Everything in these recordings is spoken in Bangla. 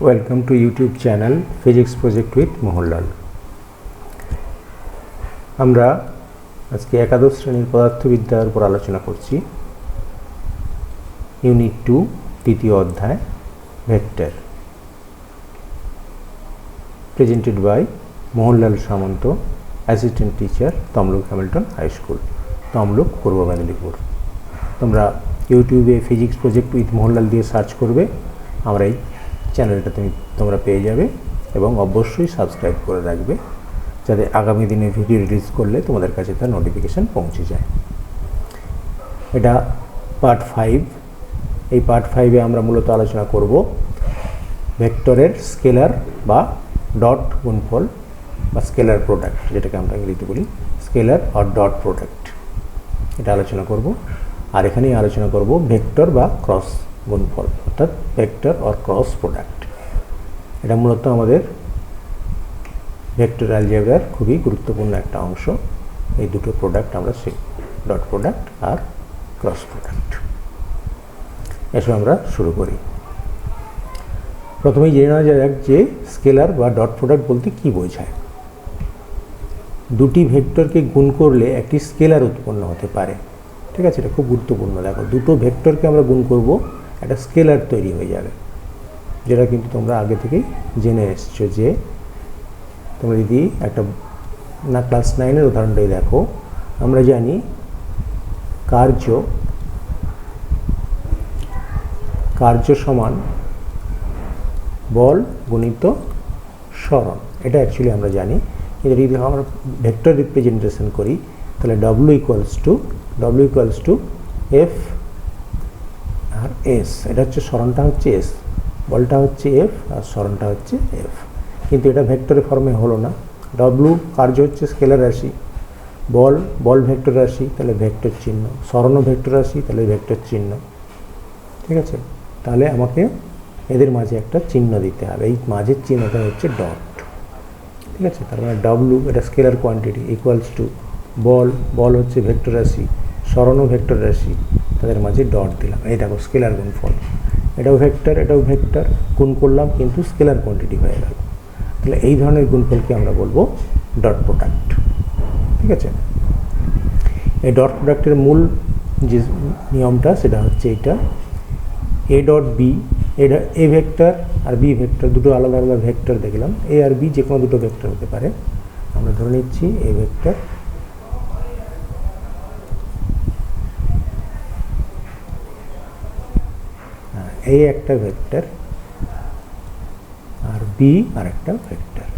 Welcome to YouTube channel physics project with Mohanlal. আমরা আজকে একাদশ শ্রেণীর পদার্থবিদ্যার উপর আলোচনা করছি। ইউনিট 2 তৃতীয় অধ্যায় vector, presented by Mohanlal Samanta, assistant teacher, Tamluk Hamilton high school, Tamluk, Purba Medinipur. তোমরা ইউটিউবে ফিজিক্স প্রজেক্ট উইথ মোহনলাল দিয়ে সার্চ করবে, আমরা এই চ্যানেলটা তোমরা পেয়ে যাবে এবং অবশ্যই সাবস্ক্রাইব করে রাখবে যাতে আগামী দিনে ভিডিও রিলিজ করলে তোমাদের কাছে তার নোটিফিকেশান পৌঁছে যায়। এটা পার্ট 5। এই পার্ট 5-এ আমরা মূলত আলোচনা করব ভেক্টরের স্কেলার বা ডট গুণফল বা স্কেলার প্রোডাক্ট, যেটাকে আমরা ইংরেজিতে বলি স্কেলার অর ডট প্রোডাক্ট। এটা আলোচনা করব। আর এখানেই আলোচনা করব ভেক্টর বা ক্রস গুণফল, অর্থাৎ ভেক্টর অর ক্রস প্রোডাক্ট। এটা মূলত আমাদের ভেক্টর অ্যালজেব্রার খুবই গুরুত্বপূর্ণ একটা অংশ। এই দুটো প্রোডাক্ট আমরা শিখব, ডট প্রোডাক্ট আর ক্রস প্রোডাক্ট। এসব আমরা শুরু করি। প্রথমেই জেনে নেওয়া যাক যে স্কেলার বা ডট প্রোডাক্ট বলতে কী বোঝায়। দুটি ভেক্টরকে গুণ করলে একটি স্কেলার উৎপন্ন হতে পারে। ঠিক আছে, এটা খুব গুরুত্বপূর্ণ। দেখো, দুটো ভেক্টরকে আমরা গুণ করব, একটা স্কেলার তৈরি হয়ে যাবে, যেটা কিন্তু তোমরা আগে থেকেই জেনে এসছো। যে তোমরা যদি একটা ক্লাস 9-এর উদাহরণটাই দেখো, আমরা জানি কার্য সমান বল গুণিত সরণ। এটা অ্যাকচুয়ালি আমরা জানি। কিন্তু যদি আমরা ভেক্টর রিপ্রেজেন্টেশন করি তাহলে W ইকুয়ালস টু F আর S। এটা হচ্ছে সরণটা হচ্ছে S, বলটা হচ্ছে F আর সরণটা হচ্ছে F। কিন্তু এটা ভেক্টরের ফর্মে হলো না। W কার্য হচ্ছে স্কেলার রাশি, বল ভেক্টর রাশি, তাহলে ভেক্টর চিহ্ন, সরণও ভেক্টর রাশি, তাহলে ভেক্টর চিহ্ন। ঠিক আছে, তাহলে আমাকে এদের মাঝে একটা চিহ্ন দিতে হবে। এই মাঝের চিহ্নটা হচ্ছে ডট। ঠিক আছে, তার মানে W এটা স্কেলার কোয়ান্টিটি ইকুয়ালস টু বল হচ্ছে ভেক্টর রাশি, সরণও ভেক্টর রাশি, তাদের মাঝে ডট দিলাম। এই দেখো স্কেলার গুণফল, এটাও ভেক্টর গুণ করলাম কিন্তু স্কেলার কোয়ান্টিটি হয়ে গেল। তাহলে এই ধরনের গুণফলকে আমরা বলবো ডট প্রোডাক্ট। ঠিক আছে, এই ডট প্রোডাক্টের মূল যে নিয়মটা সেটা হচ্ছে এইটা, এ ডট বি। এটা এ ভেক্টর আর বি ভেক্টর, দুটো আলাদা আলাদা ভেক্টর দেখলাম। এ আর বি যে কোনো দুটো ভেক্টর হতে পারে। আমরা ধরে নিচ্ছি এ ভেক্টর, এই একটা ভেক্টর আর বি আর একটা ভেক্টর,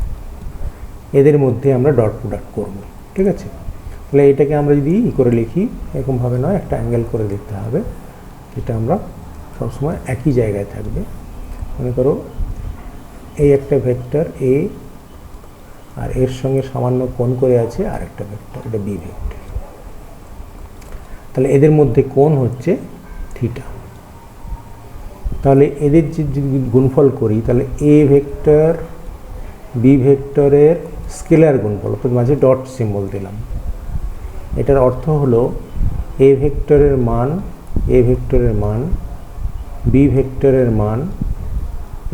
এদের মধ্যে আমরা ডট প্রোডাক্ট করব। ঠিক আছে, তাহলে এটাকে আমরা যদি করে লিখি, এরকমভাবে নয়, একটা অ্যাঙ্গেল করে লিখতে হবে, যেটা আমরা সবসময় একই জায়গায় থাকবে। মনে করো এই একটা ভেক্টর এ আর এর সঙ্গে সামান্য কোণ করে আছে আর একটা ভেক্টর, এটা বি ভেক্টর। তাহলে এদের মধ্যে কোণ হচ্ছে থিটা। তাহলে এদের যদি গুণফল করি তাহলে এ ভেক্টর বি ভেক্টরের স্কেলার গুণফল, অর্থাৎ মাঝে ডট সিম্বল দিলাম। এটার অর্থ হলো এ ভেক্টরের মান বি ভেক্টরের মান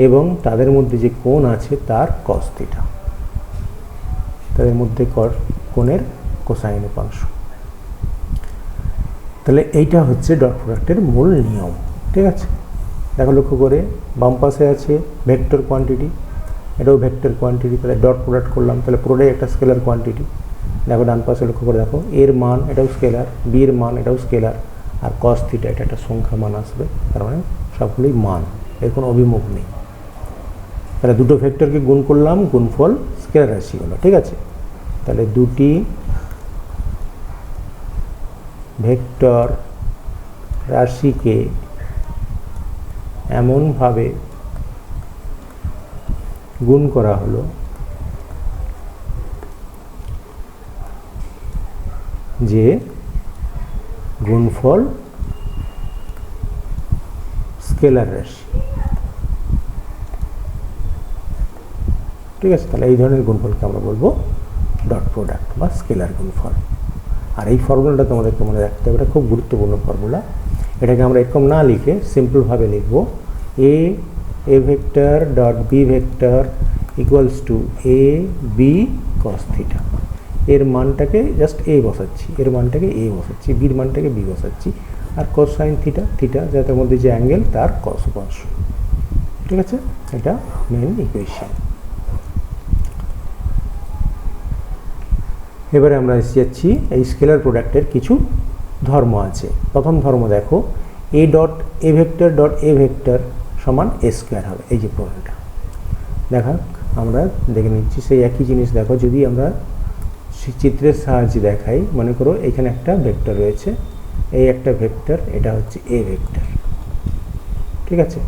এবং তাদের মধ্যে যে কোণ আছে তার কস থিটা, তাদের মধ্যে কোণের কোসাইন উপাংশ। তাহলে এইটা হচ্ছে ডট প্রোডাক্টের মূল নিয়ম। ঠিক আছে, দেখো লক্ষ্য করে, বাম পাশে আছে ভেক্টর কোয়ান্টিটি, এটাও ভেক্টর কোয়ান্টিটি, তাহলে ডট প্রোডাক্ট করলাম, তাহলে পুরোটাই একটা স্কেলার কোয়ান্টিটি। দেখো ডান পাশে লক্ষ্য করে দেখো, এর মান এটাও স্কেলার, বি এর মান এটাও স্কেলার, আর কস থিটা এটা একটা সংখ্যা মান আসবে, তার মানে সবগুলোই মান, এর কোনো অভিমুখ নেই। তাহলে দুটো ভেক্টরকে গুণ করলাম, গুণফল স্কেলার রাশি হলো। ঠিক আছে, তাহলে দুটি ভেক্টর রাশিকে এমনভাবে গুণ করা হলো যে গুণফল স্কেলার রাশি। ঠিক আছে, তাহলে এই ধরনের গুণফলকে আমরা বলবো ডট প্রোডাক্ট বা স্কেলার গুণফল। আর এই ফর্মুলাটা তোমাদেরকে মনে রাখতে হবে, এটা খুব গুরুত্বপূর্ণ ফর্মুলা। এটাকে আমরা এরকম না লিখে সিম্পলভাবে লিখব, A A vector dot B vector equals to A B cos theta. এর মানটাকে জাস্ট এ বসাচ্ছি, এর মানটাকে এ বসাচ্ছি, বির মানটাকে বি বসাচ্ছি, আর কোসাইন থিটা, থিটা যাদের মধ্যে যে অ্যাঙ্গেল তার কস উপাংশ। ঠিক আছে, এটা মেন ইকুয়েশন। এবারে আমরা এসে যাচ্ছি এই স্কেলার প্রোডাক্টের কিছু ধর্ম আছে। প্রথম ধর্ম দেখো, A dot A vector dot A vector সমান এ স্কোয়ার হবে। এই যে প্রমাণটা দেখা আমরা দেখে নিচ্ছি, সেই একই জিনিস দেখো। যদি আমরা চিত্রের সাহায্যে দেখাই, মনে করো এখানে একটা ভেক্টর রয়েছে, এই একটা ভেক্টর, এটা হচ্ছে এ ভেক্টর। ঠিক আছে,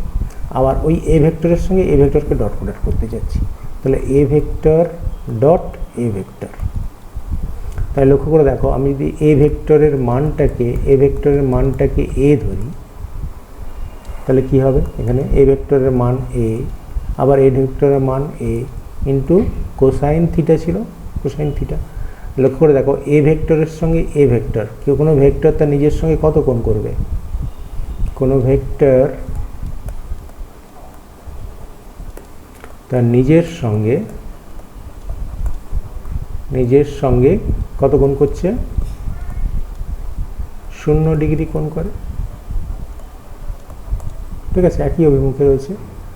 আবার ওই এ ভেক্টরের সঙ্গে এ ভেক্টরকে ডট প্রোডাক্ট করতে যাচ্ছি, তাহলে A vector dot A vector. তাই লক্ষ্য করে দেখো, আমি যদি এ ভেক্টরের মানটাকে এ ধরি, তাহলে কি হবে, এখানে এ ভেক্টরের মান এ, আবার এ ভেক্টরের মান এ ইন্টু কোসাইন থিটা ছিল, কোসাইন থিটা। লক্ষ্য করে দেখো, এ ভেক্টরের সঙ্গে এ ভেক্টর, কোনো ভেক্টর তার নিজের সঙ্গে কত কোণ করবে? কোনো ভেক্টর তার নিজের সঙ্গে কত কোণ করছে? 0 ডিগ্রি কোণ করে। ঠিক আছে, একই অভিমুখে রয়েছে,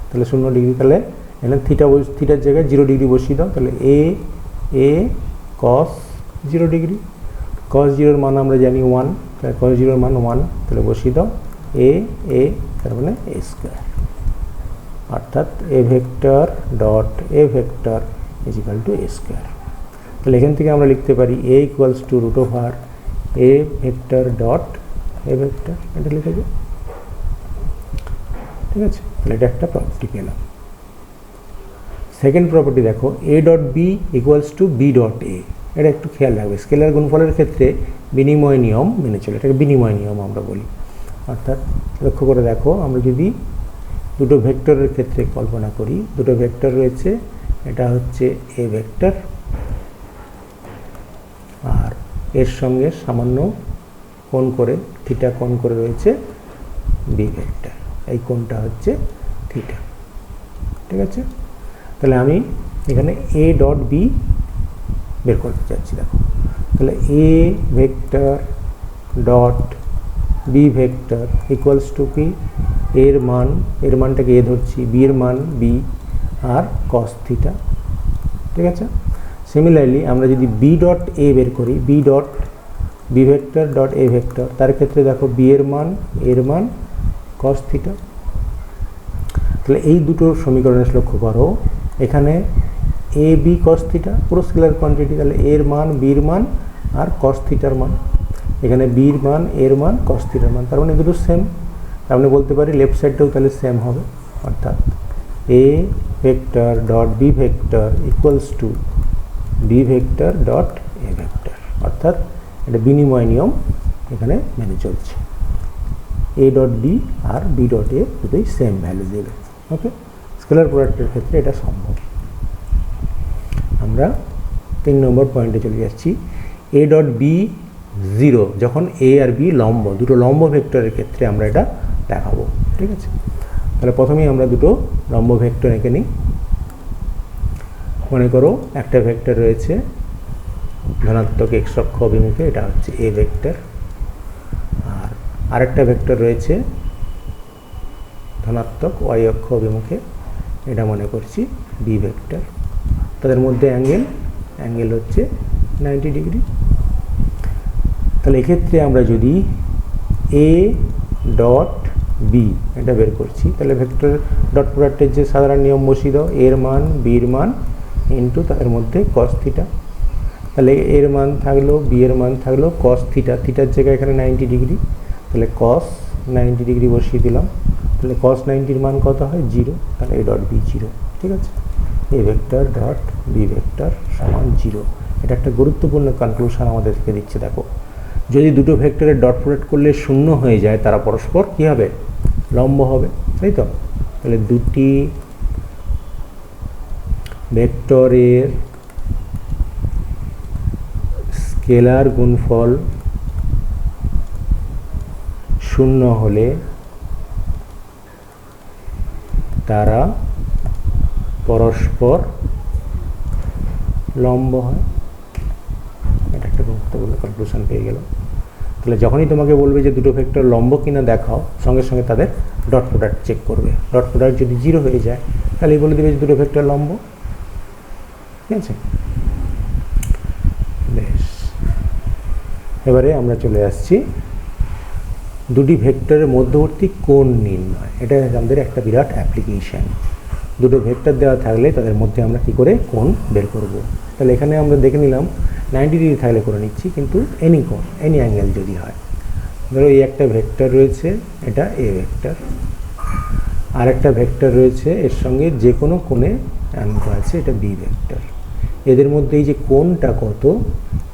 তাহলে 0 ডিগ্রি। তাহলে এখানে থিটার জায়গায় 0 ডিগ্রি বসিয়ে দাও, তাহলে এ কস 0 ডিগ্রি। কস 0-র মান আমরা জানি 1, তাহলে কস 0-র মান 1, তাহলে বসিয়ে দাও এ তার মানে এ স্কোয়ার। অর্থাৎ A vector dot A vector is equal to A square. তাহলে এখান থেকে আমরা লিখতে পারি A equals to root over A vector dot A vector, এটা লিখে যাবে। ঠিক আছে, তাহলে এটা একটা প্রপার্টি পেলাম। সেকেন্ড প্রপার্টি দেখো, A dot B equals to B dot A. এটা একটু খেয়াল রাখবে, স্কেলার গুণফলের ক্ষেত্রে বিনিময় নিয়ম মেনে চলে, এটাকে বিনিময় নিয়ম আমরা বলি। অর্থাৎ লক্ষ্য করে দেখো, আমরা যদি দুটো ভেক্টরের ক্ষেত্রে কল্পনা করি, দুটো ভেক্টর রয়েছে, এটা হচ্ছে এ ভেক্টর, আর এর সঙ্গে সামান্য কোণ করে, থিটা কোণ করে রয়েছে বি ভেক্টর, এই কোণটা হচ্ছে থিটা। ঠিক আছে, তাহলে আমি এখানে এ ডট বি বের করতে চাচ্ছি। দেখো, তাহলে A vector dot B vector equals to কি, এর মানটাকে এ ধরছি, বি এর মান বি আর কস থিটা। ঠিক আছে, সিমিলারলি আমরা যদি বি ডট এ বের করি, B dot B vector dot A vector, তার ক্ষেত্রে দেখো বি এর মান কস থিটা। তাহলে এই দুটো সমীকরণে লক্ষ্য করো, এখানে এ বি কস থিটা পুরো স্কেলার কোয়ান্টিটি, তাহলে এর মান, বির মান আর কস থিটার মান। এখানে বির মান, এর মান, কস থিটার মান, তার মানে দুটো সেম। তার মানে বলতে পারি লেফট সাইডটাও তাহলে সেম হবে। অর্থাৎ A vector dot B vector equals to B vector dot A vector. অর্থাৎ এটা বিনিময় নিয়ম এখানে মেনে চলছে, এ ডট বি আর বি ডট এ দুটোই সেম ভ্যালু দেবে। ওকে, স্কেলার প্রোডাক্টের ক্ষেত্রে এটা সম্ভব। আমরা 3 নম্বর পয়েন্টে চলে যাচ্ছি। এ ডট বি 0 যখন এ আর বি লম্ব, দুটো লম্ব ভেক্টরের ক্ষেত্রে আমরা এটা দেখাবো। ঠিক আছে, তাহলে প্রথমেই আমরা দুটো লম্ব ভেক্টর এঁকে নিই। মনে করো একটা ভেক্টর রয়েছে ধনাত্মক এক্স অক্ষ অভিমুখে, এটা হচ্ছে এ ভেক্টর, আর আরেকটা ভেক্টর রয়েছে ধনাত্মক ওয়াই অক্ষ অভিমুখে, এটা মনে করছি বি ভেক্টর। তাদের মধ্যে অ্যাঙ্গেল হচ্ছে 90 ডিগ্রি। তাহলে এক্ষেত্রে আমরা যদি এ ডট বি এটা বের করছি, তাহলে ভেক্টর ডট প্রোডাক্টের যে সাধারণ নিয়ম বসিয়ে দাও, এর মান বির মান ইন্টু তাদের মধ্যে কস থিটা। তাহলে এর মান থাকলো, বি এর মান থাকলো কস থিটা, থিটার জায়গায় এখানে 90 ডিগ্রি, তাহলে কস 90 ডিগ্রি বসিয়ে দিলাম। তাহলে কস 90-র মান কত হয়? 0। তাহলে এ ডট বি 0। ঠিক আছে, A vector dot B vector সমান 0। এটা একটা গুরুত্বপূর্ণ কনক্লুশন আমাদেরকে দিচ্ছে। দেখো, যদি দুটো ভেক্টরের ডট প্রোডাক্ট করলে 0 হয়ে যায়, তারা পরস্পর কী হবে? লম্ব হবে, তাই তো? তাহলে দুটি ভেক্টরের স্কেলার গুণফল 0 হলে তারা পরস্পর লম্ব হয়। এটা একটা গুরুত্বপূর্ণ কনক্লুশন পেয়ে গেল। তাহলে যখনই তোমাকে বলবে যে দুটো ভেক্টর লম্ব কিনা দেখাও, সঙ্গে সঙ্গে তাদের ডট প্রোডাক্ট চেক করবে। ডট প্রোডাক্ট যদি 0 হয়ে যায় তাহলে বলে দেবে যে দুটো ভেক্টর লম্ব। ঠিক আছে, বেশ। এবারে আমরা চলে আসছি দুটি ভেক্টরের মধ্যবর্তী কোণ নির্ণয়। এটা আমাদের একটা বিরাট অ্যাপ্লিকেশান। দুটো ভেক্টর দেওয়া থাকলে তাদের মধ্যে আমরা কি করে কোণ বের করব। তাহলে এখানে আমরা দেখে নিলাম 90 ডিগ্রি থাকলে করে নিচ্ছি, কিন্তু এনি কোণ, এনি অ্যাঙ্গেল যদি হয়। ধরো এই একটা ভেক্টর রয়েছে, এটা এ ভেক্টর, আর একটা ভেক্টর রয়েছে এর সঙ্গে যে কোনো কোণে অঙ্ক আছে, এটা বি ভেক্টর। এদের মধ্যে এই যে কোণটা কত,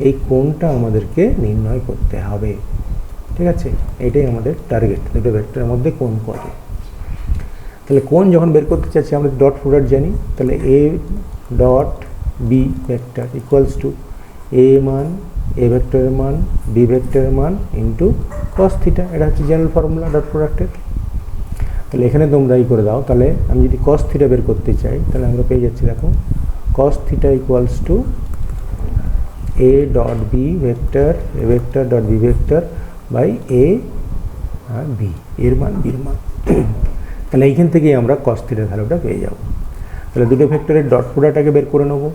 এই কোণটা আমাদেরকে নির্ণয় করতে হবে। ঠিক আছে, এটাই আমাদের টার্গেট, দুটো ভেক্টরের মধ্যে কোণ কত। তাহলে কোণ যখন বের করতে চাচ্ছি আমরা ডট প্রোডাক্ট জানি। তাহলে A dot B vector equals to A মান, এ ভেক্টরের মান, বি ভেক্টরের মান ইন্টু কস থিটা। এটা হচ্ছে জেনারেল ফর্মুলা ডট প্রোডাক্টের। তাহলে এখানে তোমরা করে দাও। তাহলে আমি যদি কস থিটা বের করতে চাই তাহলে আমরা পেয়ে যাচ্ছি, দেখো, cos theta equals to A dot B vector, A vector dot B vector by A আর বি, এর মান বির মান। তাহলে এইখান থেকেই আমরা কস থিটার ভ্যালুটা পেয়ে যাব। তাহলে দুটো ভেক্টরের ডট প্রোডাক্টটাকে বের করে নেবো,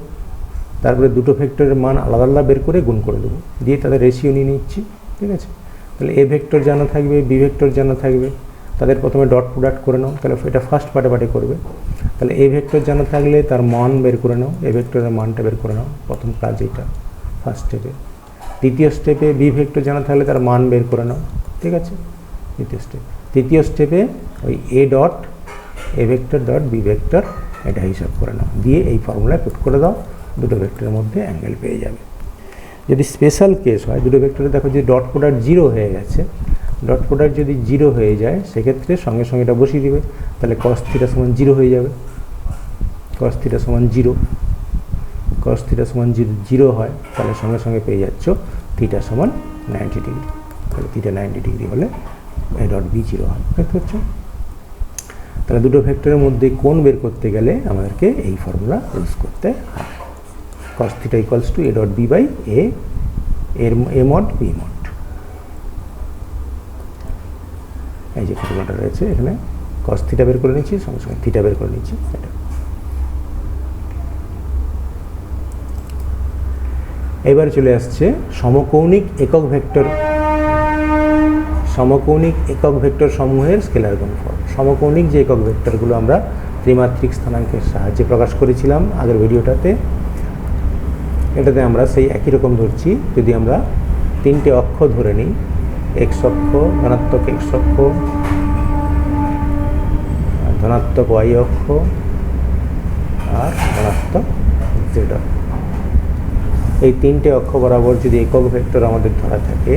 তারপরে দুটো ভেক্টরের মান আলাদা আলাদা বের করে গুণ করে দেবো, দিয়ে তাদের রেশিও নিয়ে নিচ্ছি। ঠিক আছে, তাহলে এ ভেক্টর জানা থাকবে, বি ভেক্টর জানা থাকবে, তাদের প্রথমে ডট প্রোডাক্ট করে নাও। তাহলে এটা ফার্স্ট পার্টে করবে। তাহলে এ ভেক্টর জানা থাকলে তার মান বের করে নাও, এ ভেক্টরের মানটা বের করে নাও, প্রথম কাজ এটা ফার্স্ট স্টেপে। দ্বিতীয় স্টেপে বি ভেক্টর জানা থাকলে তার মান বের করে নাও। ঠিক আছে, দ্বিতীয় স্টেপ। তৃতীয় স্টেপে ওই A dot A vector dot B vector এটা হিসাব করে নাও, দিয়ে এই ফর্মুলায় পুট করে দাও, দুটো ভেক্টরের মধ্যে অ্যাঙ্গেল পেয়ে যাবে। যদি স্পেশাল কেস হয়, দুটো ভেক্টরে দেখো যে ডট প্রোডাক্ট 0 হয়ে গেছে, ডট প্রোডাক্ট যদি 0 হয়ে যায় সেক্ষেত্রে সঙ্গে সঙ্গে এটা বসিয়ে দিবে। তাহলে কস থিটা সমান 0 হয়ে যাবে, কস থিটা সমান 0, কস থিটা সমান 0 হয় তাহলে সঙ্গে সঙ্গে পেয়ে যাচ্ছ থিটা সমান 90 ডিগ্রি। তাহলে থিটা 90 ডিগ্রি হলে এ ডট বি 0 হয়। দেখতে পাচ্ছ? তাহলে দুটো ভেক্টরের মধ্যে কোণ বের করতে গেলে আমাদেরকে এই ফর্মুলা ইউজ করতে হবে। cos theta equals to a dot b by a mod b mod। এই যে ফর্মুলাটা রয়েছে এখানে, cos theta বের করে নিচ্ছি, সঙ্গে সঙ্গে থিটা বের করে নিচ্ছি। এটা এবার চলে আসছে সমকৌণিক একক ভেক্টর, সমকৌণিক একক ভেক্টর সমূহের স্কেলার গুণফল। সমকৌণিক যে একক ভেক্টরগুলো আমরা ত্রিমাত্রিক স্থানাঙ্কের সাহায্যে প্রকাশ করেছিলাম আগের ভিডিওটাতে, এটাতে আমরা সেই একই রকম ধরছি। যদি আমরা তিনটে অক্ষ ধরে নিই, এক্স অক্ষ, ধনাত্মক এক্স অক্ষ, ধনাত্মক ওয়াই অক্ষ আর ধনাত্মক জেড অক্ষ, এই তিনটে অক্ষ বরাবর যদি একক ভেক্টর আমাদের ধরা থাকে,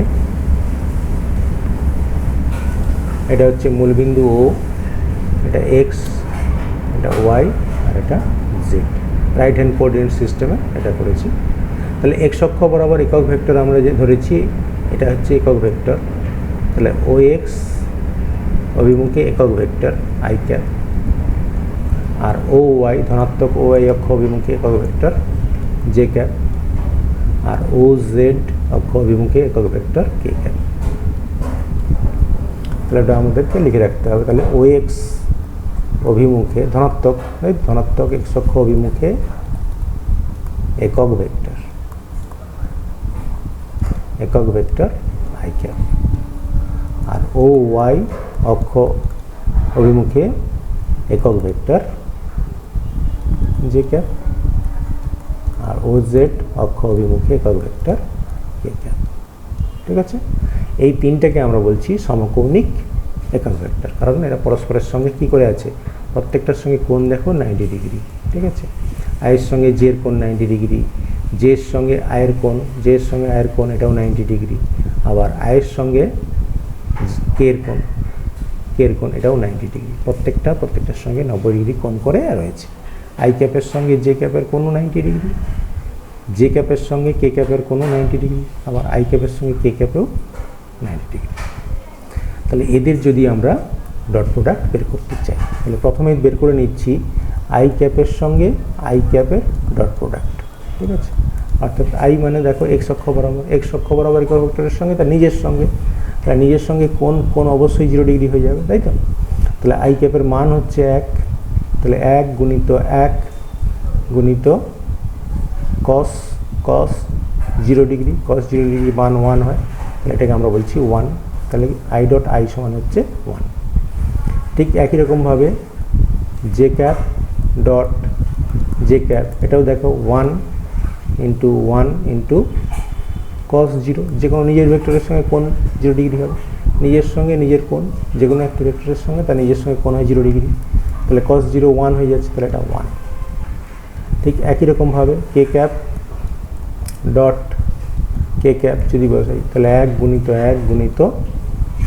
এটা হচ্ছে মূলবিন্দু ও, এটা এক্স, এটা ওয়াই আর এটা জেড, রাইট হ্যান্ড কোঅর্ডিনেট সিস্টেমে এটা করেছি। তাহলে এক্স অক্ষ বরাবর একক ভেক্টর আমরা যে ধরেছি এটা হচ্ছে একক ভেক্টর। তাহলে ও এক্স অভিমুখে একক ভেক্টর আই ক্যাপ, আর ও ওয়াই ধনাত্মক ও ওয়াই অক্ষ অভিমুখে একক ভেক্টর জে ক্যাপ, আর ও জেড অক্ষ অভিমুখে একক ভেক্টর কে ক্যাপ। তাহলে এটা আমাদেরকে লিখে রাখতে হবে। তাহলে ও এক্স অভিমুখে ধনাত্মক এক্স অক্ষ অভিমুখে একক ভেক্টর আই ক্যাপ, আর ও ওয়াই অক্ষ অভিমুখে একক ভেক্টর জে ক্যাপ, আর ও জেড অক্ষ অভিমুখে একক ভেক্টর কে ক্যাপ। ঠিক আছে, এই তিনটাকে আমরা বলছি সমকৌণিক একক ভেক্টর, কারণ এরা পরস্পরের সঙ্গে কি করে আছে, প্রত্যেকটার সঙ্গে কোণ দেখো 90 ডিগ্রি। ঠিক আছে, আয়ের সঙ্গে জের কোণ 90 ডিগ্রি, জের সঙ্গে আয়ের কোণ, জের সঙ্গে আয়ের কোণ এটাও 90 ডিগ্রি, আবার আয়ের সঙ্গে কের কোণ এটাও 90 ডিগ্রি। প্রত্যেকটার সঙ্গে 90 ডিগ্রি কোণ করে রয়েছে। আই ক্যাপের সঙ্গে জে ক্যাপের কোণও 90 ডিগ্রি, জে ক্যাপের সঙ্গে কে ক্যাপের কোণও 90 ডিগ্রি, আবার আই ক্যাপের সঙ্গে কে ক্যাপেও 90 ডিগ্রি। তাহলে এদের যদি আমরা ডট প্রোডাক্ট বের করতে চাই, তাহলে প্রথমেই বের করে নিচ্ছি আই ক্যাপের সঙ্গে আই ক্যাপের ডট প্রোডাক্ট, ঠিক আছে। অর্থাৎ আই মানে দেখো এক্স অক্ষ বরাবর একক ভেক্টরের সঙ্গে তার নিজের সঙ্গে, তাহলে নিজের সঙ্গে কোণ অবশ্যই 0 ডিগ্রি হয়ে যাবে, তাই তো। তাহলে আই ক্যাপের মান হচ্ছে 1, তাহলে 1 গুণিত 1 গুণিত কস 0 ডিগ্রি, কস 0 ডিগ্রি মান 1 হয়, তাহলে এটাকে আমরা বলছি 1, তাহলে আই ডট আই সমান হচ্ছে 1। ঠিক একই রকমভাবে J cap dot j cap, এটাও দেখো 1 ইন্টু 1 ইন্টু কস 0, যে কোনো নিজের ভেক্টরের সঙ্গে কোণ 0 ডিগ্রি হবে, নিজের সঙ্গে নিজের কোণ যে কোনো একটা ভেক্টরের সঙ্গে তার নিজের সঙ্গে কোণ হয় 0 ডিগ্রি, তাহলে কস 0 1 হয়ে যাচ্ছে, তাহলে এটা 1। ঠিক একই রকমভাবে কে ক্যাপ ডট কে ক্যাপ যদি বসাই, তাহলে 1 গুণিত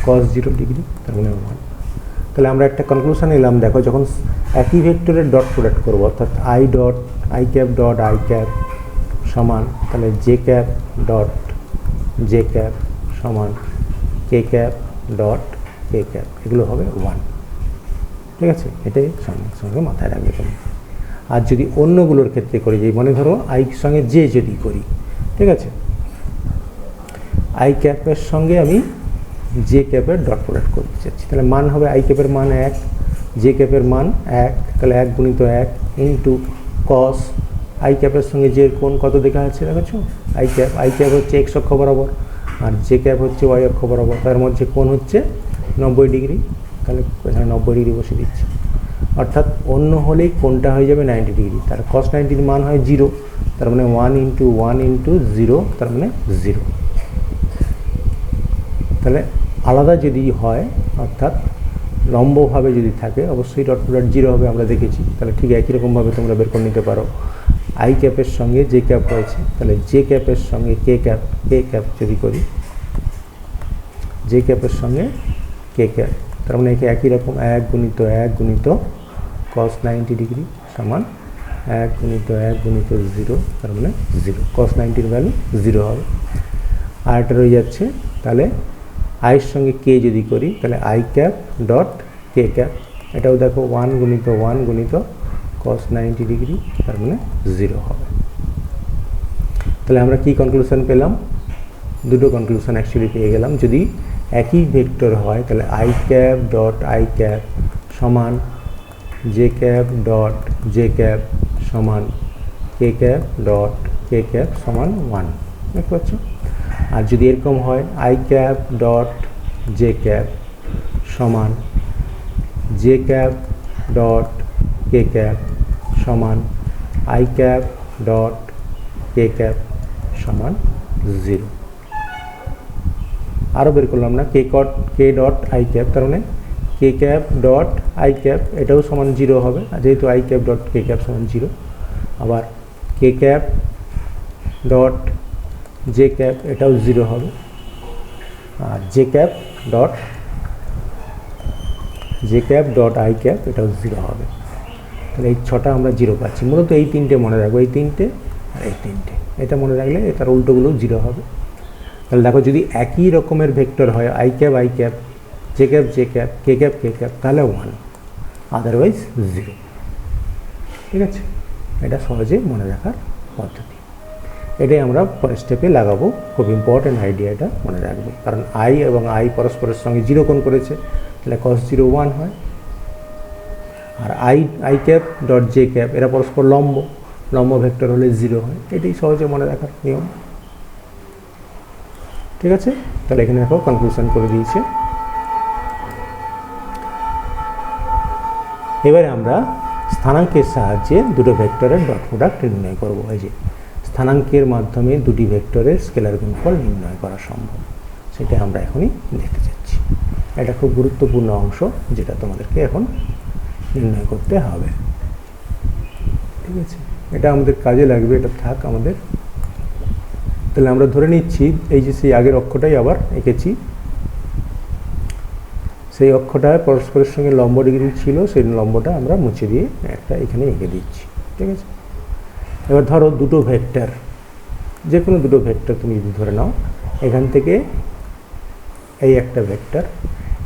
কস 0 ডিগ্রি, তার মানে 1। তাহলে আমরা একটা কনক্লুশন এলাম, দেখো যখন একই ভেক্টরের ডট প্রোডাক্ট করবো, অর্থাৎ I cap dot I cap সমান, তাহলে J cap dot j cap সমান k cap dot k cap, এগুলো হবে 1, ঠিক আছে। এটাই সঙ্গে মাথায় রাখবে তুমি। আর যদি অন্যগুলোর ক্ষেত্রে করি, যে মনে ধরো আই সঙ্গে জে যদি করি, ঠিক আছে, আই ক্যাপের সঙ্গে আমি জে ক্যাপের ডট প্রোডাক্ট করতে চাচ্ছি, তাহলে মান হবে আই ক্যাপের মান 1, জে ক্যাপের মান 1, তাহলে 1 গুণিত 1 ইন্টু কস আই ক্যাপের সঙ্গে জে কোণ কত দেখা যাচ্ছে দেখেছো, আই ক্যাপ হচ্ছে এক্স অক্ষ বরাবর আর জে ক্যাপ হচ্ছে ওয়াই অক্ষ বরাবর, তার মধ্যে কোণ হচ্ছে 90 ডিগ্রি, তাহলে এখানে 90 ডিগ্রি বসে দিচ্ছি। অর্থাৎ অন্য হলেই কোণটা হয়ে যাবে 90 ডিগ্রি, তার কস 90 মান হয় 0, তার মানে 1 ইন্টু 0, তার মানে 0। তাহলে আলাদা যদি হয়, অর্থাৎ লম্বভাবে যদি থাকে, অবশ্যই ডট প্রোডাক্ট 0 হবে, আমরা দেখেছি। তাহলে ঠিক একই রকমভাবে তোমরা বের করে নিতে পারো, আই ক্যাপের সঙ্গে জে ক্যাপ রয়েছে, তাহলে জে ক্যাপের সঙ্গে কে ক্যাপ যদি করি, জে ক্যাপের সঙ্গে কে ক্যাপ, তার মানে একে একই রকম 1 গুণিত কস 90 ডিগ্রি সমান 1 গুণিত 0, তার মানে 0, কস 90 ভ্যালু 0 হবে। আর এটা রয়ে যাচ্ছে, তাহলে আইয়ের সঙ্গে কে যদি করি, তাহলে i cap dot k cap, এটাও দেখো 1 গুণিত কস 90 ডিগ্রি, তার মানে 0 হবে। তাহলে আমরা কি কনক্লুশন পেলাম? দুটো কনক্লুশন অ্যাকচুয়ালি পেয়ে গেলাম। যদি একই ভেক্টর হয়, তাহলে i cap dot I cap সমান j cap dot j cap সমান k cap dot k cap সমান 1, দেখতে পাচ্ছ। আর যদি এরকম হয়, i cap dot j cap সমান j cap dot k cap সমান i cap dot k cap সমান 0। আরও বের করলাম না, কে ডট আই ক্যাপ, তার মানে k cap dot I cap এটাও সমান 0 হবে, যেহেতু i cap dot k cap সমান 0। আবার k cap dot j cap এটাও 0 হবে, আর j cap dot I cap এটাও 0 হবে। তাহলে এই 6টা আমরা 0 পাচ্ছি। মূলত এই 3টে মনে রাখবো, এই 3টে আর এই 3টে, এটা মনে রাখলে তার উল্টোগুলো 0 হবে। তাহলে দেখো, যদি একই রকমের ভেক্টর হয়, i cap J cap K cap, তাহলে 1, আদারওয়াইজ 0, ঠিক আছে। এটা সহজে মনে রাখার পদ্ধতি। এটাই আমরা পরের স্টেপে লাগাবো, খুব ইম্পর্টেন্ট আইডিয়া, এটা মনে রাখবে। কারণ আই এবং আই পরস্পরের সঙ্গে 0 কোণ করেছে, তাহলে cos 0 1 হয়। আর i cap dot j cap এরা পরস্পর লম্ব ভেক্টর হলে 0 হয়। এটাই সহজে মনে রাখার নিয়ম, ঠিক আছে। তাহলে এখানে দেখো কনক্লুশন করে দিয়েছে। এবারে আমরা স্থানাঙ্কের সাহায্যে দুটো ভেক্টরের ডট প্রোডাক্ট নির্ণয় করব। এই যে স্থানাঙ্কের মাধ্যমে দুটি ভেক্টরের স্কেলার গুণফল নির্ণয় করা সম্ভব, সেটা আমরা এখনই দেখতে যাচ্ছি। এটা খুব গুরুত্বপূর্ণ অংশ, যেটা তোমাদেরকে এখন নির্ণয় করতে হবে, ঠিক আছে। এটা আমাদের কাজে লাগবে, এটা থাক আমাদের। তাহলে আমরা ধরে নিচ্ছি, এই যে সেই আগের অক্ষটাই আবার এঁকেছি, সেই অক্ষটা পরস্পরের সঙ্গে লম্ব ডিগ্রি ছিল, সেই লম্বটা আমরা মুছে দিয়ে একটা এখানে এঁকে দিচ্ছি, ঠিক আছে। এবার ধরো দুটো ভেক্টর, যে কোনো দুটো ভেক্টর তুমি যদি ধরে নাও, এখান থেকে এই একটা ভেক্টর,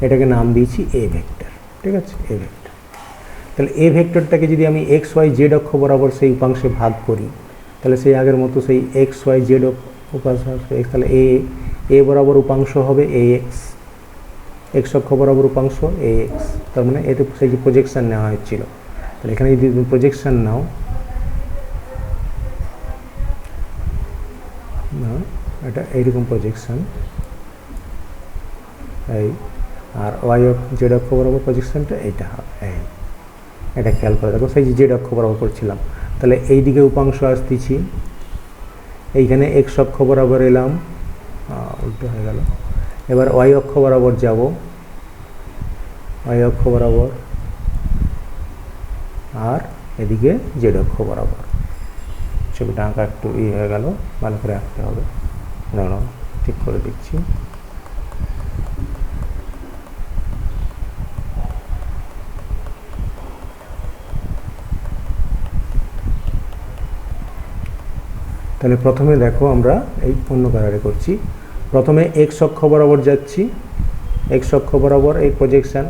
এটাকে নাম দিয়েছি এ ভেক্টর, ঠিক আছে, এ ভেক্টর। তাহলে এ ভেক্টরটাকে যদি আমি এক্স ওয়াই জেড অক্ষ বরাবর সেই উপাংশে ভাগ করি, তাহলে সেই আগের মতো সেই এক্স ওয়াই জেড উপাংশ, তাহলে এ বরাবর উপাংশ হবে এ এক্স, এক্স অক্ষ বরাবর উপাংশ এ এক্স। তার মানে এতে সেই যে প্রজেকশান নেওয়া হচ্ছিল, তাহলে এখানে যদি তুমি প্রজেকশান নাও, না এটা এইরকম প্রজেকশান, এই আর ওয়াই জেড অক্ষ বরাবর প্রজেকশানটা এইটা হবে, এটা খেয়াল করে দেখো, সেই যে জেড অক্ষ বরাবর করছিলাম, তাহলে এই দিকে উপাংশ আসতেছি, এইখানে এক্স অক্ষ বরাবর এলাম, উল্টো হয়ে গেল, এবার ওয়াই অক্ষ বরাবর যাব, ওয়াই অক্ষ বরাবর, আর এদিকে জেড অক্ষ বরাবর। ছবিটা আঁকা একটু হয়ে গেল, ভালো করে আঁকতে হবে, না ঠিক করে দিচ্ছি। তাহলে প্রথমে দেখো আমরা এই অন্য কালারে করছি, প্রথমে এক্স অক্ষ বরাবর যাচ্ছি, এক্স অক্ষ বরাবর এই প্রজেকশান,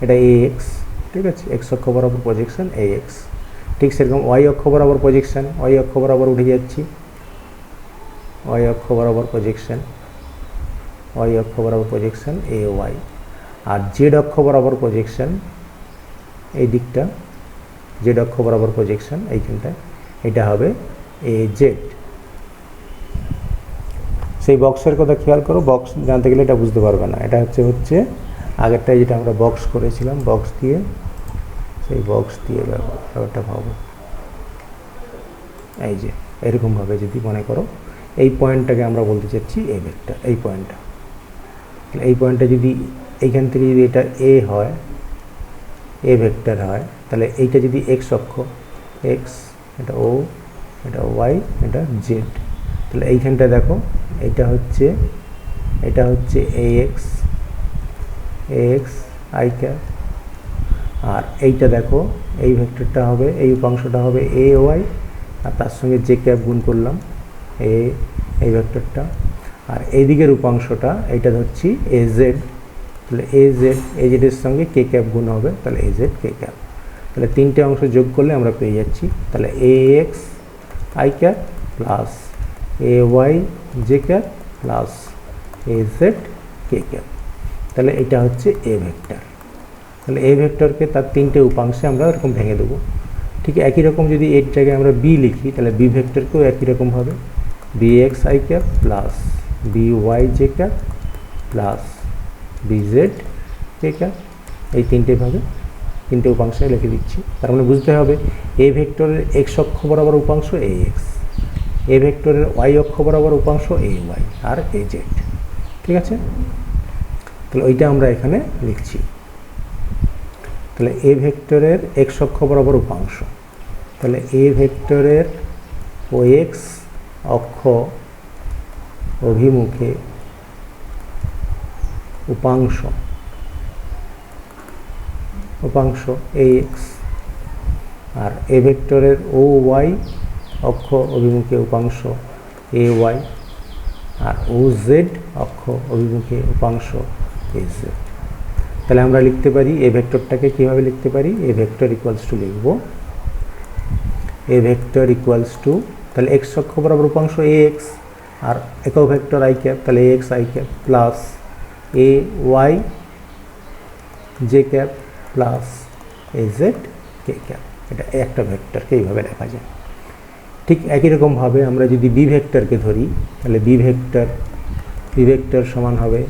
এটা এ এক্স, ঠিক আছে, এক্স অক্ষ বরাবর প্রজেকশান এ এক্স। ঠিক সেরকম ওয়াই অক্ষ বরাবর প্রজেকশান, ওয়াই অক্ষ বরাবর উঠে যাচ্ছি, ওয়াই অক্ষ বরাবর প্রজেকশান, ওয়াই অক্ষ বরাবর projection A Y. R Z অক্ষ বরাবর প্রজেকশান এই দিকটা, জেড অক্ষ বরাবর প্রজেকশান এইখানটা, এটা হবে এ জেড। সেই বক্সের কথা খেয়াল করো, বক্স জানতে গেলে এটা বুঝতে পারবে না, এটা হচ্ছে আগেরটাই যেটা আমরা বক্স করেছিলাম, বক্স দিয়ে, সেই বক্স দিয়ে ব্যাপারটা ভাবো, এই যে এরকমভাবে যদি মনে করো, এই পয়েন্টটাকে আমরা বলতে চাচ্ছি এ ভেক্টর, এই পয়েন্টটা, এই পয়েন্টটা যদি এইখান থেকে যদি এটা এ হয়, এ ভেক্টর হয়, তাহলে এইটা যদি এক্স অক্ষ, এক্স, এটা ও, এটা ওয়াই, এটা জেড, তাহলে এইখানটা দেখো, এটা হচ্ছে A x, x I cap, আর এইটা দেখো, এই ভেক্টরটা হবে, এই উপাংশটা হবে এ ওয়াই, আর তার সঙ্গে জে ক্যাপ গুণ করলাম এই ভেক্টরটা, আর এই দিকের উপাংশটা এইটা ধরছি এ জেড, তাহলে এ জেডের সঙ্গে কে ক্যাপ গুণ হবে, তাহলে এ জেড কে ক্যাপ, তাহলে তিনটে অংশ যোগ করলে আমরা পেয়ে যাচ্ছি, তাহলে A x I cap plus A y J cap plus A z K cap, তাহলে এটা হচ্ছে এ ভেক্টর। তাহলে এ ভেক্টরকে তার তিনটে উপাংশে আমরা এরকম ভেঙে দেবো। ঠিক একই রকম যদি এর জায়গায় আমরা বি লিখি, তাহলে বি ভেক্টরকেও একই রকম হবে, B x I cap plus B Y J cap plus B Z K cap, এই তিনটে উপাংশে লিখে দিচ্ছি। তার মানে বুঝতে হবে এ ভেক্টরের এক্স অক্ষ বরাবর উপাংশ এ এক্স, এ ভেক্টরের ওয়াই অক্ষ বরাবর উপাংশ A Y R A Z, ঠিক আছে। তাহলে ওইটা আমরা এখানে লিখছি। তাহলে এ ভেক্টরের এক্স অক্ষ বরাবর উপাংশ, তাহলে এ ভেক্টরের ও এক্স অক্ষ অভিমুখে উপাংশ এ এক্স, আর এ ভেক্টরের ও ওয়াই অক্ষ অভিমুখে উপাংশ A Y, R O Z অক্ষ অভিমুখে উপাংশ এ জেড। তাহলে আমরা লিখতে পারি এ ভেক্টরটাকে কীভাবে লিখতে পারি, এ ভেক্টর ইকুয়ালস টু লিখব, এ ভেক্টর ইকুয়ালস টু, তাহলে এক্স অক্ষ বরাবর উপাংশ এ এক্স, আর একক ভেক্টর আই ক্যাপ, তাহলে A x I cap plus A y J cap plus A z K cap, এটা একটা ভেক্টরকে এইভাবে লেখা যায়। ঠিক একই রকমভাবে আমরা যদি বি ভেক্টরকে ধরি, তাহলে বি ভেক্টর সমান হবে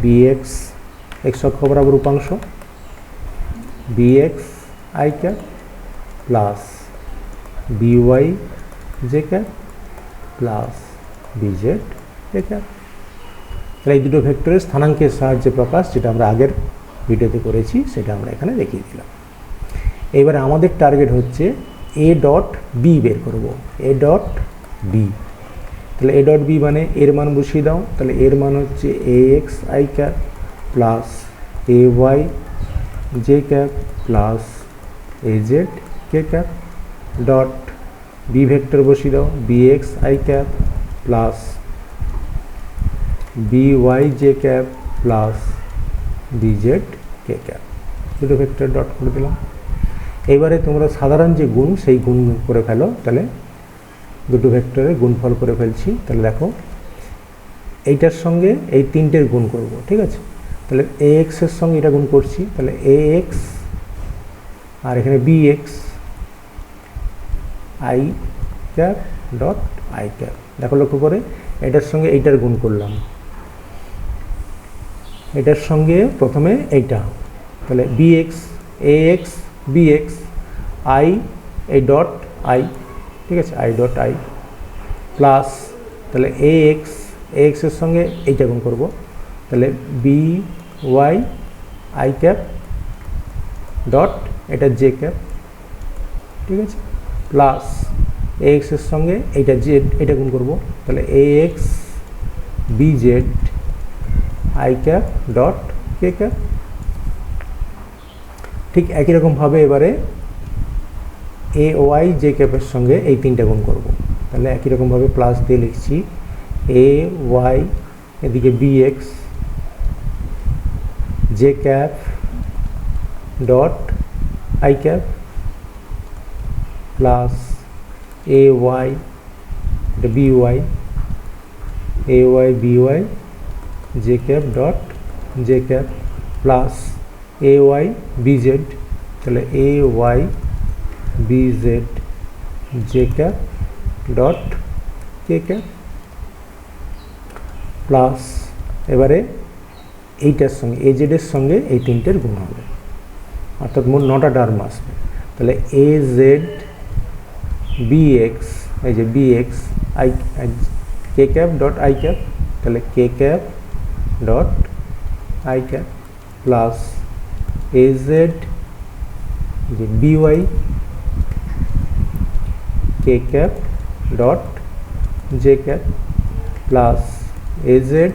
বি এক্স, এক্স অক্ষ বরাবর উপাংশ B x I cap plus B Y J cap plus B Z K cap. তাহলে এই দুটো ভেক্টরের স্থানাঙ্কের সাহায্যে প্রকাশ, যেটা আমরা আগের ভিডিওতে করেছি, সেটা আমরা এখানে দেখিয়ে দিলাম। এবারে আমাদের টার্গেট হচ্ছে এ ডট বি বের করব, এ ডট বি। তাহলে এ ডট বি মানে এর মান বসিয়ে দাও, তাহলে এর মান হচ্ছে A x I cap plus A y J cap plus A z K cap, dot B vector বসিয়ে দাও, B x I cap plus B Y J cap plus B Z K cap, দুটো ভেক্টর ডট করে দিলাম। এবারে তোমরা সাধারণ যে গুণ সেই গুণ করে ফেলো, তাহলে দুটো ভেক্টরের গুণফল করে ফেলছি। তাহলে দেখো এইটার সঙ্গে এই তিনটের গুণ করব, ঠিক আছে। তাহলে এ এক্সের সঙ্গে এটা গুণ করছি, তাহলে এ এক্স আর এখানে B x I cap dot I cap. দেখো লক্ষ্য করে এটার সঙ্গে এইটার গুণ করলাম, এটার সঙ্গে প্রথমে এইটা, তাহলে B X A x B x I এই ডট আই, ঠিক আছে, আই ডট আই প্লাস তাহলে এ এক্সের সঙ্গে এইটা গুণ করব, তাহলে B Y I cap dot এটা জে ক্যাপ, ঠিক আছে, প্লাস এ এক্সের সঙ্গে এইটা জেড এটা গুণ করব, তাহলে A x B z i cap dot k cap. ঠিক একই রকমভাবে এবারে এ ওয়াই জে ক্যাপের সঙ্গে এই তিনটা গুণ করব, তাহলে একই রকমভাবে প্লাস দিয়ে লিখছি এ ওয়াই এদিকে B x j cap dot I cap plus A y B y A y B Y J cap dot j cap plus A y B z, তাহলে A y B z j cap dot k cap plus এবারে এইটার সঙ্গে এ জেডের সঙ্গে এই তিনটের গুণ হবে, অর্থাৎ মোট 9টা টার্ম আসবে। তাহলে এ জেড বি এক্স এই যে B x i k cap dot I cap, তাহলে k cap dot I cap plus A z যে B y k cap dot j cap plus A z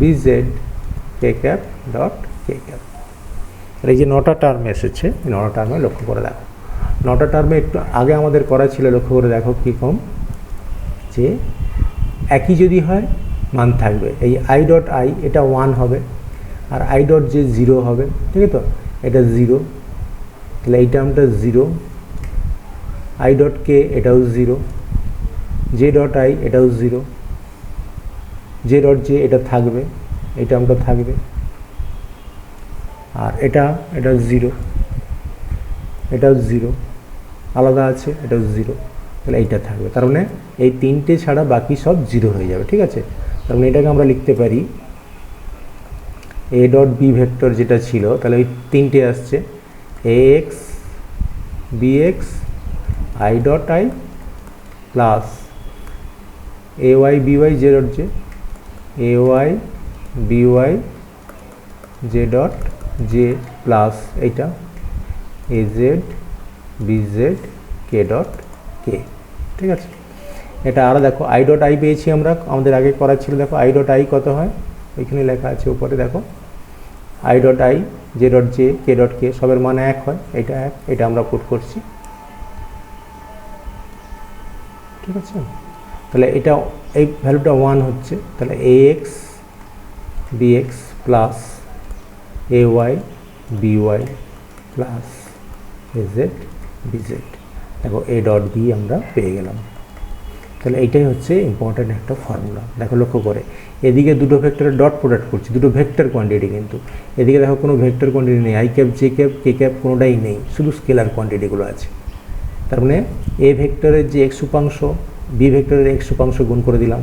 B Z K cap dot k cap. এই যে 9টা টার্ম এসেছে, 9টা টার্মে লক্ষ্য করে দেখো, 9টা টার্মে একটু আগে আমাদের করা ছিল, লক্ষ্য করে দেখো কী কম, যে একই যদি হয় মান থাকবে, এই আই ডট আই এটা 1 হবে আর আই ডট যে 0 হবে, ঠিক আছে, তো এটা 0, তাহলে এই টার্মটা 0, আই ডট কে এটাও 0, জে ডট আই এটাও 0, জে ডট জে এটা থাকবে, এই টার্মটা থাকবে, আর এটা 0, এটাও 0 আলাদা আছে, এটাও 0, তাহলে এইটা থাকবে। তার মানে এই তিনটে ছাড়া বাকি সব 0 হয়ে যাবে, ঠিক আছে। তার মানে এটাকে আমরা লিখতে পারি এ ডট বি ভেক্টর যেটা ছিল, তাহলে ওই তিনটে আসছে A x B x i dot i plus A y B Y j dot j A y B Y j dot j plus এইটা A z B Z k dot k, ঠিক আছে। এটা আরও দেখো আই ডট আই পেয়েছি আমরা, আমাদের আগে করা ছিল, দেখো আই ডট আই কত হয় ওইখানে লেখা আছে উপরে, দেখো i dot i j dot j k dot k সবের মান 1 হয়, এটা 1, এটা আমরা পুট করছি, ঠিক আছে। তাহলে এটা এই ভ্যালুটা 1 হচ্ছে, তাহলে A x B x plus A y B y plus A z B z, দেখো এ ডট বি আমরা পেয়ে গেলাম। তাহলে এইটাই হচ্ছে ইম্পর্ট্যান্ট একটা ফর্মুলা। দেখো লক্ষ্য করে এদিকে দুটো ভেক্টরের ডট প্রোডাক্ট করছি, দুটো ভেক্টর কোয়ান্টিটি, কিন্তু এদিকে দেখো কোনো ভেক্টর কোয়ান্টিটি নেই, I cap J cap K cap কোনোটাই নেই, শুধু স্কেলার কোয়ান্টিটিগুলো আছে। তার মানে এ ভেক্টরের যে এক্স উপাংশ বি ভেক্টরের এক্স উপাংশ গুণ করে দিলাম,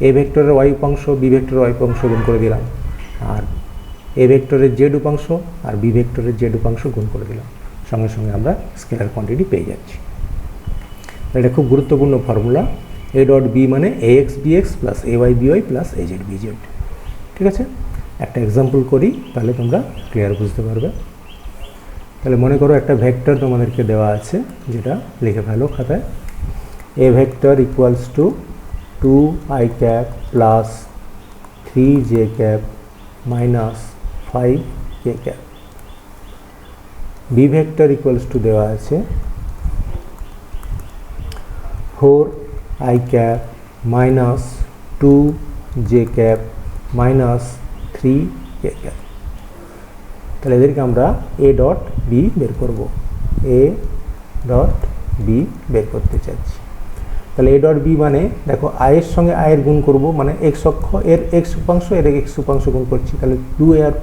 এ ভেক্টরের ওয়াই উপাংশ বি ভেক্টরের ওয়াই উপাংশ গুণ করে দিলাম, আর এ ভেক্টরের জেড উপাংশ আর বি ভেক্টরের জেড উপাংশ গুণ করে দিলাম, সঙ্গে সঙ্গে আমরা স্কেলার কোয়ান্টিটি পেয়ে যাচ্ছি। এটা খুব গুরুত্বপূর্ণ ফর্মুলা, এ ডট বি মানে A x B x plus A y B y plus A z B z, ঠিক আছে। একটা এক্সাম্পল করি তাহলে তোমরা ক্লিয়ার বুঝতে পারবে। তাহলে মনে করো একটা ভেক্টর তোমাদেরকে দেওয়া আছে, যেটা লিখে ফেলো খাতায়, A vector equals to 2 I cap plus 3 J cap minus 5 K cap. B vector equals to দেওয়া আছে 4 I cap minus 2 J cap minus 3 K cap. তাহলে এদেরকে আমরা এ ডট বি বের করব, এ ডট বি বের করতে চাচ্ছি। তাহলে এ ডট বি মানে দেখো আয়ের সঙ্গে আয়ের গুণ করব, মানে এক্স অক্ষ এর এক্স উপাংশ এর এক্স উপাংশ গুণ করছি, তাহলে 2 এর,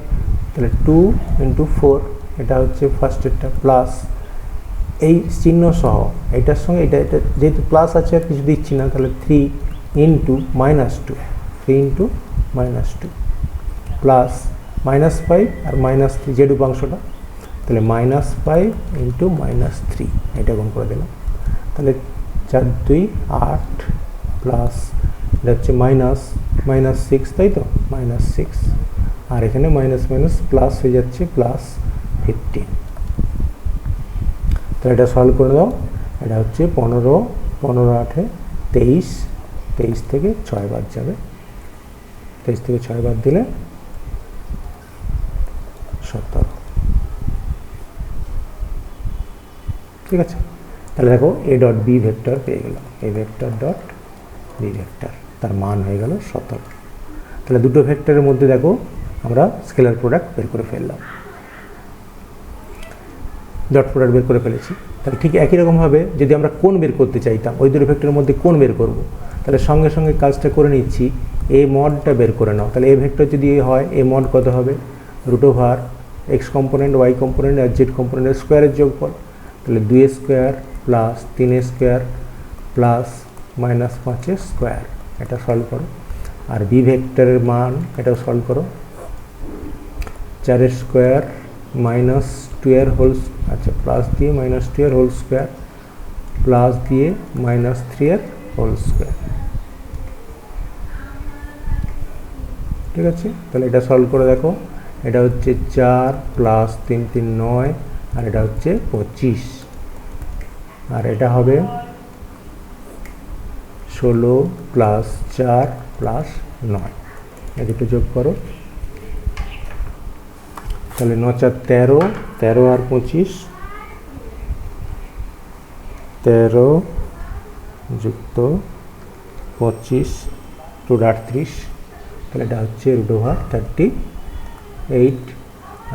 তাহলে 2 × 4 এটা হচ্ছে ফার্স্টেরটা, প্লাস এই চিহ্ন সহ এটার সঙ্গে এটা এটা যেহেতু প্লাস আছে আর কিছু দিচ্ছি না, তাহলে 3 × -2, 3 × -2 প্লাস -5 আর -3 জেড উপাংশটা, তাহলে -5 × -3 এটা গুণ করে দিলাম। তাহলে 4 × 2 = 8 প্লাস এটা হচ্ছে -6, তাই তো, -6 আর এখানে মাইনাস মাইনাস প্লাস হয়ে যাচ্ছে +15। তাহলে এটা সলভ করে দাও, এটা হচ্ছে 15, 15 × 8 = 23, 23 থেকে 6 বাদ যাবে, 23 থেকে 6 বাদ দিলে 17। ঠিক আছে, তাহলে দেখো এ ডট বি ভেক্টর পেয়ে গেলাম, A vector dot B vector, তার মান হয়ে গেল 17। তাহলে দুটো ভেক্টরের মধ্যে দেখো আমরা স্কেলার প্রোডাক্ট বের করে ফেললাম, ডট প্রোডাক্ট বের করে ফেলেছি। তাহলে ঠিক একই রকমভাবে যদি আমরা কোণ বের করতে চাইতাম, ওই দুটো ভেক্টরের মধ্যে কোণ বের করব, তাহলে সঙ্গে সঙ্গে কাজটা করে নিচ্ছি, এ মডটা বের করে নাও। তাহলে এ ভেক্টর যদি এ হয়, এ মড কত হবে, √x কম্পোনেন্ট, y কম্পোনেন্ট আর z কম্পোনেন্টের স্কোয়ারের যোগফল, তাহলে 2a² plus 3a² plus -5a², এটা সলভ করো। আর বি ভেক্টরের মান এটাও সলভ করো, 4² -2 হোল, আচ্ছা প্লাস দিয়ে -2 হোল স্কোয়ার প্লাস দিয়ে -3 হোল স্কোয়ার। ঠিক আছে, তাহলে এটা সলভ করে দেখো, এটা হচ্ছে 4 প্লাস 3 3 9 আর এটা হচ্ছে 25, আর এটা হবে 16 প্লাস 4 প্লাস 9, এই দুটো যোগ করো, তাহলে 9 × 4 = 13, 13 আর 25, 13 যুক্ত 25 = 38, তাহলে এটা হচ্ছে √38,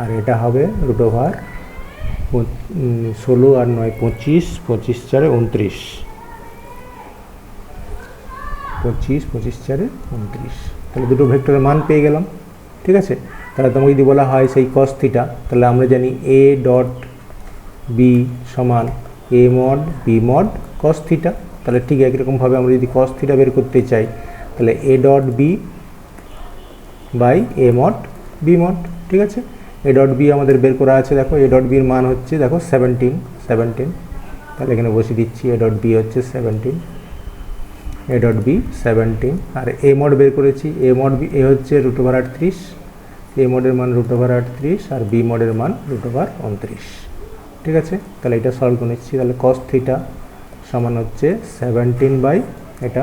আর এটা হবে √16 আর 9 25, 25 × 4 = 29, 25, 25 × 4 = 29। তাহলে দুটো ভেক্টরের মান পেয়ে গেলাম। ঠিক আছে, তাহলে তোমাকে যদি বলা হয় সেই cos θ, তাহলে আমরা জানি a ডট বি সমান a mod b mod cos θ। তাহলে ঠিক একই রকমভাবে আমরা যদি cos θ বের করতে চাই, তাহলে a dot B by a mod b mod। ঠিক আছে, a ডট বি আমাদের বের করা আছে, দেখো a ডট বির মান হচ্ছে দেখো 17, তাহলে এখানে বসিয়ে দিচ্ছি, a ডট বি হচ্ছে 17, a ডট বি 17, আর a mod বের করেছি, a mod b এ হচ্ছে √38, a মডের মান √38 আর b মডের মান √29। ঠিক আছে, তাহলে এটা সলভ করে নিচ্ছি, তাহলে cos θ সমান হচ্ছে 17 বাই এটা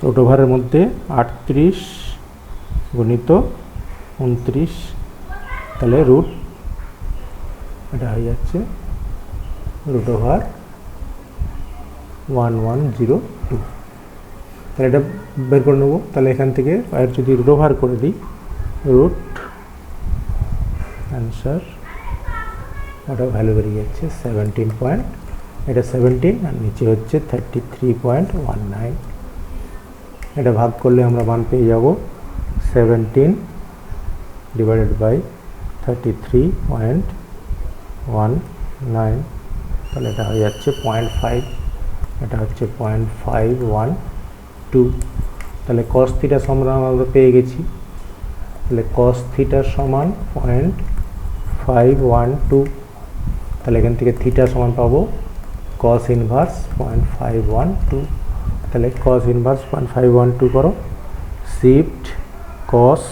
√এর মধ্যে 38 গুণিত 29, তাহলে √ এটা হয়ে যাচ্ছে √1102। তাহলে এটা বের করে নেবো, তাহলে এখান থেকে আর যদি √ করে দিই, রুট অ্যান্সার ওটা ভ্যালু বেরিয়ে যাচ্ছে 17 এটা 17 আর নিচে হচ্ছে 33.19। এটা ভাগ করলে আমরা মান পেয়ে যাব 17 / 33.19, তাহলে এটা হয়ে যাচ্ছে 0.5, এটা হচ্ছে 0.512। তাহলে cos θ সমান আমরা পেয়ে গেছি, তাহলে cos θ সমান 0.512, তাহলে এখান থেকে θ সমান পাবো cos ইনভার্স 0.512, তাহলে cos ইনভার্স 0.512 করো, শিফট cos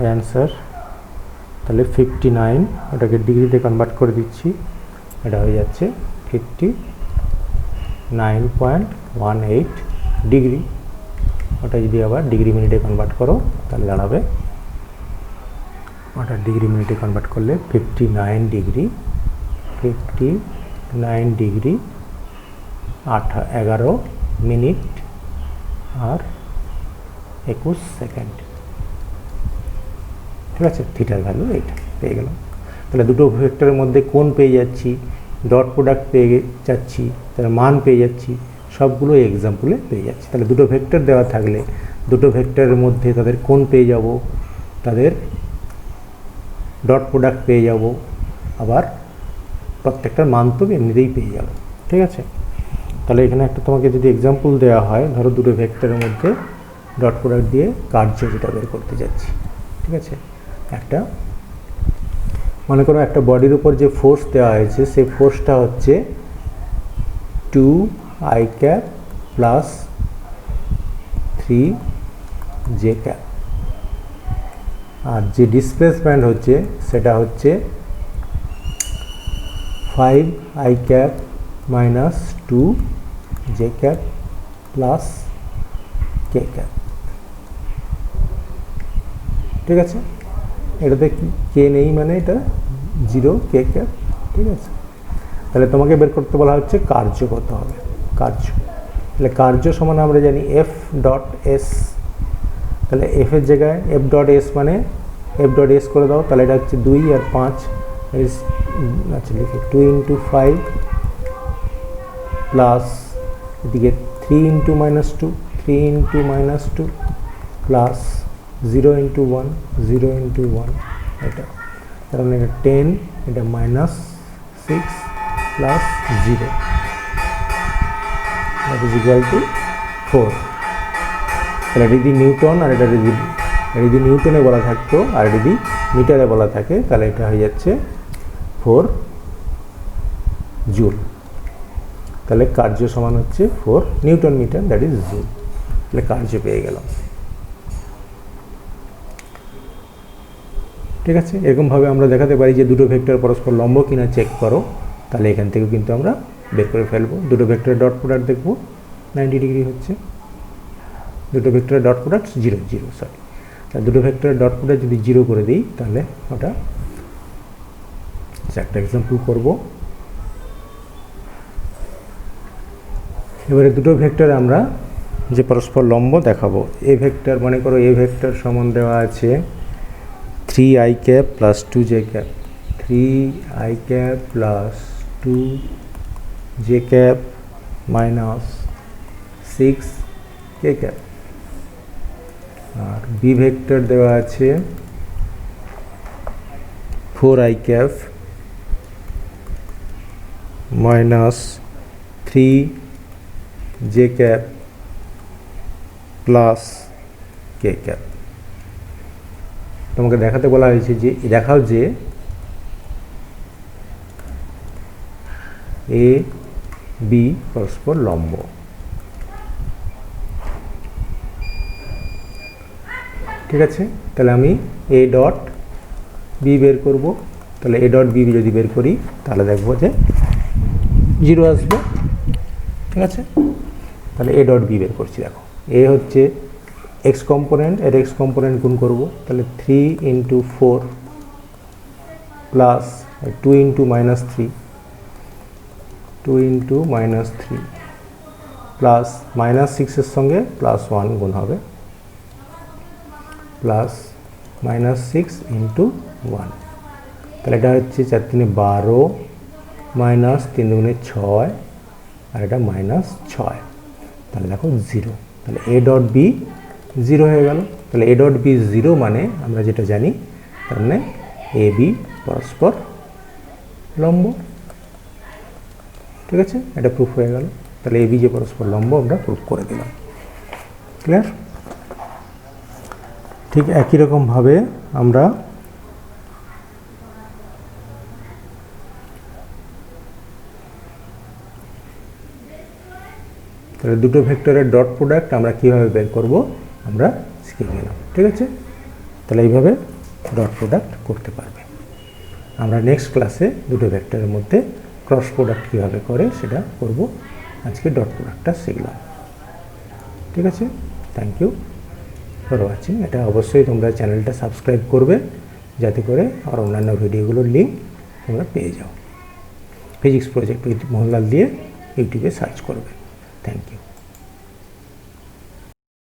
অ্যান্সার, তাহলে 59, ওটাকে ডিগ্রিতে কনভার্ট করে দিচ্ছি, এটা হয়ে যাচ্ছে 59.18 ডিগ্রি। ওটা যদি আবার ডিগ্রি মিনিটে কনভার্ট করো তাহলে দাঁড়াবে, ওটা ডিগ্রি মিনিটে কনভার্ট করলে 59 ডিগ্রি 11 মিনিট আর 21 সেকেন্ড। ঠিক আছে, থিটার ভ্যালু এইটা পেয়ে গেলাম। তাহলে দুটো ভেক্টরের মধ্যে কোণ পেয়ে যাচ্ছি, ডট প্রোডাক্ট পেয়ে যাচ্ছি, তাহলে মান পেয়ে যাচ্ছি, সবগুলো এক্সাম্পলে পেয়ে যাচ্ছি। তাহলে দুটো ভেক্টর দেওয়া থাকলে দুটো ভেক্টরের মধ্যে তাদের কোণ পেয়ে যাব, তাদের ডট প্রোডাক্ট পেয়ে যাব, আবার প্রত্যেকটার মান তো এমনিতেই পেয়ে যাব। ঠিক আছে, তাহলে এখানে একটা তোমাকে যদি এক্সাম্পল দেওয়া হয়, ধরো দুটো ভেক্টরের মধ্যে ডট প্রোডাক্ট দিয়ে কার্য যেটা বের করতে যাচ্ছি। ঠিক আছে, একটা মনে করো একটা বডির উপর যে ফোর্স দেওয়া হয়েছে সেই ফোর্সটা হচ্ছে 2i প্লাস 3j, আর যে ডিসপ্লেসমেন্ট হচ্ছে সেটা হচ্ছে 5i minus 2j plus k। ঠিক আছে, এটাতে কে নেই মানে এটা 0 k। ঠিক আছে, তাহলে তোমাকে বের করতে বলা হচ্ছে কার্য কত হবে, কার্য। তাহলে কার্য সমান আমরা জানি এফ ডট এস। তাহলে এফ এর জায়গায় এফ ডট এস মানে এফ ডট এস করে দাও, তাহলে এটা হচ্ছে 2 আর 5, আচ্ছা লিখি 2 ইন্টু 5 প্লাস এদিকে 3 into minus 2, 3 into minus 2 plus 0 into 1, 0 into 1, এটা তার মানে এটা 10, এটা minus 6 plus 0, that is equal two 4। তাহলে এটা যদি নিউটন আর এটা যদি নিউটনে বলা থাকতো আর যদি মিটারে বলা থাকে তাহলে এটা হয়ে যাচ্ছে 4 জুল। তাহলে কার্য সমান হচ্ছে 4 newton metre, that is joule. তাহলে কার্য পেয়ে গেলাম। ঠিক আছে, এরকমভাবে আমরা দেখাতে পারি যে দুটো ভেক্টর পরস্পর লম্ব কিনা চেক করো, তাহলে এখান থেকেও কিন্তু আমরা বের করে ফেলবো। দুটো ভেক্টরের ডট প্রোডাক্ট দেখবো 90 ডিগ্রি হচ্ছে, দুটো ভেক্টরের ডট প্রোডাক্ট 0 0, সরি। তাহলে দুটো ভেক্টরের ডট প্রোডাক্ট যদি 0 করে দিই তাহলে ওটা একটা এক্সাম্পল করব। এবারে দুটো ভেক্টর আমরা যে পরস্পর লম্ব দেখাবো। এ ভেক্টর মনে করো এ ভেক্টর সমান দেওয়া আছে 3i plus 2j, 3i plus 2j minus 6k। আর বি ভেক্টর দেওয়া আছে 4i minus 3j plus k। তোমাকে দেখাতে বলা হয়েছে যে দেখাও যে এ বি পরস্পর লম্ব। ঠিক আছে, তাহলে আমি এ ডট বি বের করব। তাহলে এ ডট বি যদি বের করি তাহলে দেখবো যে 0 আসবে। ঠিক আছে, তাহলে এ ডট বি বের করছি। দেখো এ হচ্ছে এক্স কম্পোনেন্ট, এর এক্স কম্পোনেন্ট গুণ করব, তাহলে 3 into 4 plus 2 into minus 3, 2 into minus 3 plus minus 6-এর সঙ্গে প্লাস 1 গুণ হবে, প্লাস মাইনাস 6 ইন্টু 1। তাহলে এটা হচ্ছে 4 3 12 মাইনাস 3 2 6, আর এটা মাইনাস 6। তাহলে দেখো 0। তাহলে এ ডট বি 0 হয়ে গেল। তাহলে এ ডট বি 0 মানে আমরা যেটা জানি তার মানে এ বি পরস্পর লম্ব। ঠিক আছে, এটা প্রুফ হয়ে গেল। তাহলে এ বি যে পরস্পর লম্ব আমরা প্রুফ করে দিলাম। ক্লিয়ার? ঠিক একই রকমভাবে আমরা তাহলে দুটো ভেক্টরের ডট প্রোডাক্ট আমরা কীভাবে বের করব আমরা শিখে গেলাম। ঠিক আছে, তাহলে এইভাবে ডট প্রোডাক্ট করতে পারবে। আমরা নেক্সট ক্লাসে দুটো ভেক্টরের মধ্যে ক্রস প্রোডাক্ট কীভাবে করে সেটা করব। আজকে ডট প্রোডাক্টটা শিখলাম। ঠিক আছে, থ্যাংক ইউ ফর ওয়াচিং। এটা অবশ্যই তোমরা চ্যানেলটা সাবস্ক্রাইব করবে যাতে করে আর অন্যান্য ভিডিওগুলোর লিঙ্ক তোমরা পেয়ে যাও। ফিজিক্স প্রজেক্ট উইথ মোহনলাল দিয়ে ইউটিউবে সার্চ করবে। Thank you.